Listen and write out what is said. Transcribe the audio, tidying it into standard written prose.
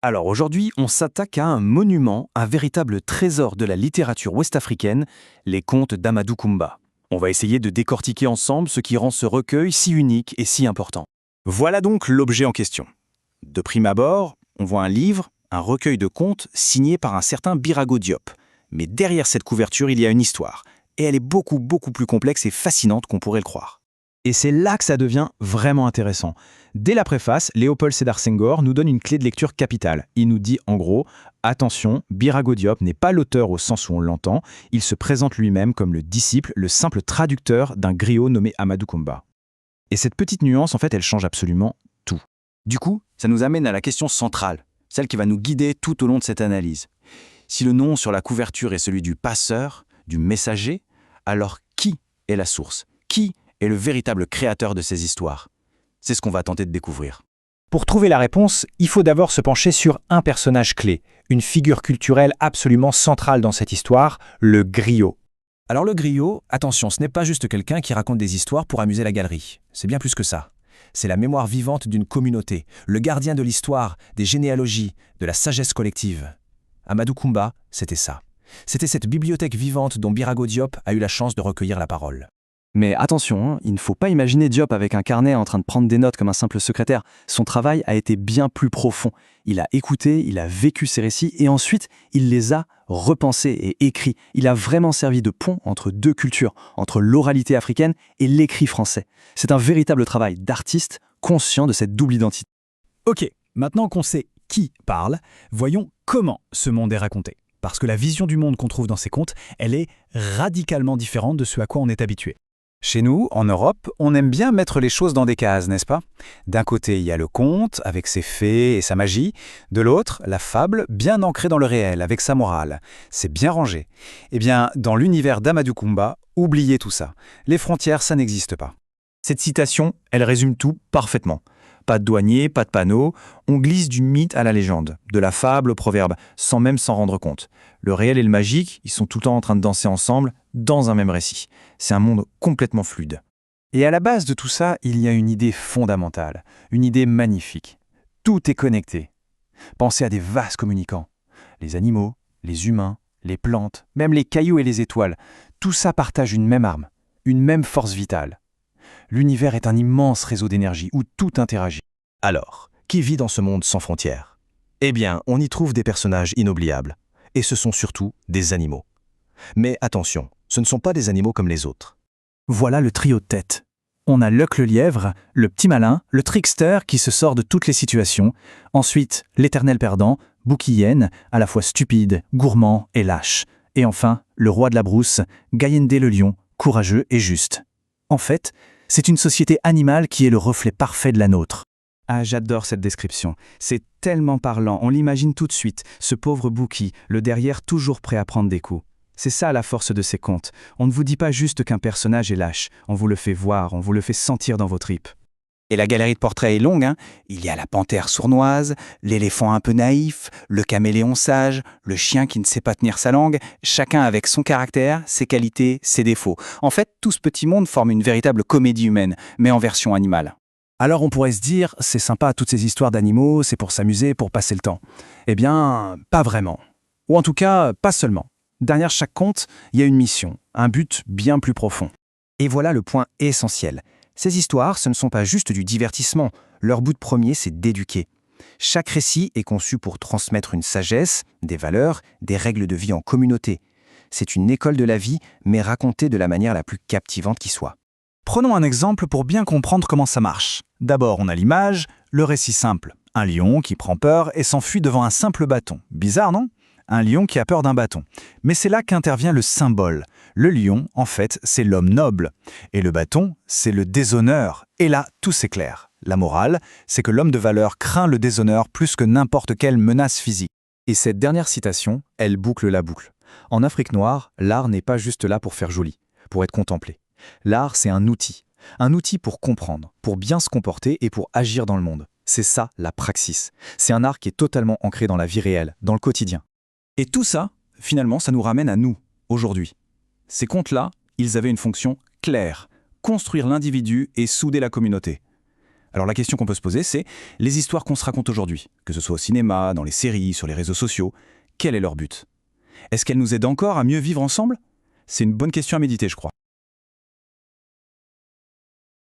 Alors aujourd'hui, on s'attaque à un monument, un véritable trésor de la littérature ouest-africaine, les contes d'Amadou Koumba. On va essayer de décortiquer ensemble ce qui rend ce recueil si unique et si important. Voilà donc l'objet en question. De prime abord, on voit un livre, un recueil de contes signé par un certain Birago Diop. Mais derrière cette couverture, il y a une histoire. Et elle est beaucoup plus complexe et fascinante qu'on pourrait le croire. Et c'est là que ça devient vraiment intéressant. Dès la préface, Léopold Sédar Senghor nous donne une clé de lecture capitale. Il nous dit en gros « Attention, Birago Diop n'est pas l'auteur au sens où on l'entend, il se présente lui-même comme le disciple, le simple traducteur d'un griot nommé Amadou Koumba. » Et cette petite nuance, en fait, elle change absolument tout. Du coup, ça nous amène à la question centrale, celle qui va nous guider tout au long de cette analyse. Si le nom sur la couverture est celui du passeur, du messager, alors qui est la source? Qui est le véritable créateur de ces histoires? C'est ce qu'on va tenter de découvrir. Pour trouver la réponse, il faut d'abord se pencher sur un personnage clé, une figure culturelle absolument centrale dans cette histoire, le griot. Alors le griot, attention, ce n'est pas juste quelqu'un qui raconte des histoires pour amuser la galerie. C'est bien plus que ça. C'est la mémoire vivante d'une communauté, le gardien de l'histoire, des généalogies, de la sagesse collective. Amadou Koumba, c'était ça. C'était cette bibliothèque vivante dont Birago Diop a eu la chance de recueillir la parole. Mais attention, il ne faut pas imaginer Diop avec un carnet en train de prendre des notes comme un simple secrétaire. Son travail a été bien plus profond. Il a écouté, il a vécu ses récits et ensuite, il les a repensés et écrits. Il a vraiment servi de pont entre deux cultures, entre l'oralité africaine et l'écrit français. C'est un véritable travail d'artiste conscient de cette double identité. Ok, maintenant qu'on sait qui parle, voyons comment ce monde est raconté. Parce que la vision du monde qu'on trouve dans ces contes, elle est radicalement différente de ce à quoi on est habitué. Chez nous, en Europe, on aime bien mettre les choses dans des cases, n'est-ce pas? D'un côté, il y a le conte, avec ses fées et sa magie. De l'autre, la fable, bien ancrée dans le réel, avec sa morale. C'est bien rangé. Eh bien, dans l'univers d'Amadou Koumba, oubliez tout ça. Les frontières, ça n'existe pas. Cette citation, elle résume tout parfaitement. Pas de douanier, pas de panneau, on glisse du mythe à la légende, de la fable au proverbe, sans même s'en rendre compte. Le réel et le magique, ils sont tout le temps en train de danser ensemble, dans un même récit. C'est un monde complètement fluide. Et à la base de tout ça, il y a une idée fondamentale, une idée magnifique. Tout est connecté. Pensez à des vases communicants. Les animaux, les humains, les plantes, même les cailloux et les étoiles, tout ça partage une même arme, une même force vitale. L'univers est un immense réseau d'énergie où tout interagit. Alors, qui vit dans ce monde sans frontières? Eh bien, on y trouve des personnages inoubliables. Et ce sont surtout des animaux. Mais attention, ce ne sont pas des animaux comme les autres. Voilà le trio de tête. On a Luck le lièvre, le petit malin, le trickster qui se sort de toutes les situations. Ensuite, l'éternel perdant, Boukiyène, à la fois stupide, gourmand et lâche. Et enfin, le roi de la brousse, Gayende le lion, courageux et juste. En fait, c'est une société animale qui est le reflet parfait de la nôtre. Ah, j'adore cette description. C'est tellement parlant, on l'imagine tout de suite, ce pauvre Bouki, le derrière toujours prêt à prendre des coups. C'est ça la force de ces contes. On ne vous dit pas juste qu'un personnage est lâche, on vous le fait voir, on vous le fait sentir dans vos tripes. Et la galerie de portraits est longue, hein. Il y a la panthère sournoise, l'éléphant un peu naïf, le caméléon sage, le chien qui ne sait pas tenir sa langue, chacun avec son caractère, ses qualités, ses défauts. En fait, tout ce petit monde forme une véritable comédie humaine, mais en version animale. Alors on pourrait se dire, c'est sympa toutes ces histoires d'animaux, c'est pour s'amuser, pour passer le temps. Eh bien, pas vraiment. Ou en tout cas, pas seulement. Derrière chaque conte, il y a une mission, un but bien plus profond. Et voilà le point essentiel. Ces histoires, ce ne sont pas juste du divertissement. Leur but premier, c'est d'éduquer. Chaque récit est conçu pour transmettre une sagesse, des valeurs, des règles de vie en communauté. C'est une école de la vie, mais racontée de la manière la plus captivante qui soit. Prenons un exemple pour bien comprendre comment ça marche. D'abord, on a l'image, le récit simple. Un lion qui prend peur et s'enfuit devant un simple bâton. Bizarre, non? Un lion qui a peur d'un bâton. Mais c'est là qu'intervient le symbole. Le lion, en fait, c'est l'homme noble. Et le bâton, c'est le déshonneur. Et là, tout s'éclaire. La morale, c'est que l'homme de valeur craint le déshonneur plus que n'importe quelle menace physique. Et cette dernière citation, elle boucle la boucle. En Afrique noire, l'art n'est pas juste là pour faire joli, pour être contemplé. L'art, c'est un outil pour comprendre, pour bien se comporter et pour agir dans le monde. C'est ça, la praxis. C'est un art qui est totalement ancré dans la vie réelle, dans le quotidien. Et tout ça, finalement, ça nous ramène à nous, aujourd'hui. Ces contes-là, ils avaient une fonction claire, construire l'individu et souder la communauté. Alors la question qu'on peut se poser, c'est les histoires qu'on se raconte aujourd'hui, que ce soit au cinéma, dans les séries, sur les réseaux sociaux, quel est leur but? Est-ce qu'elles nous aident encore à mieux vivre ensemble? C'est une bonne question à méditer, je crois.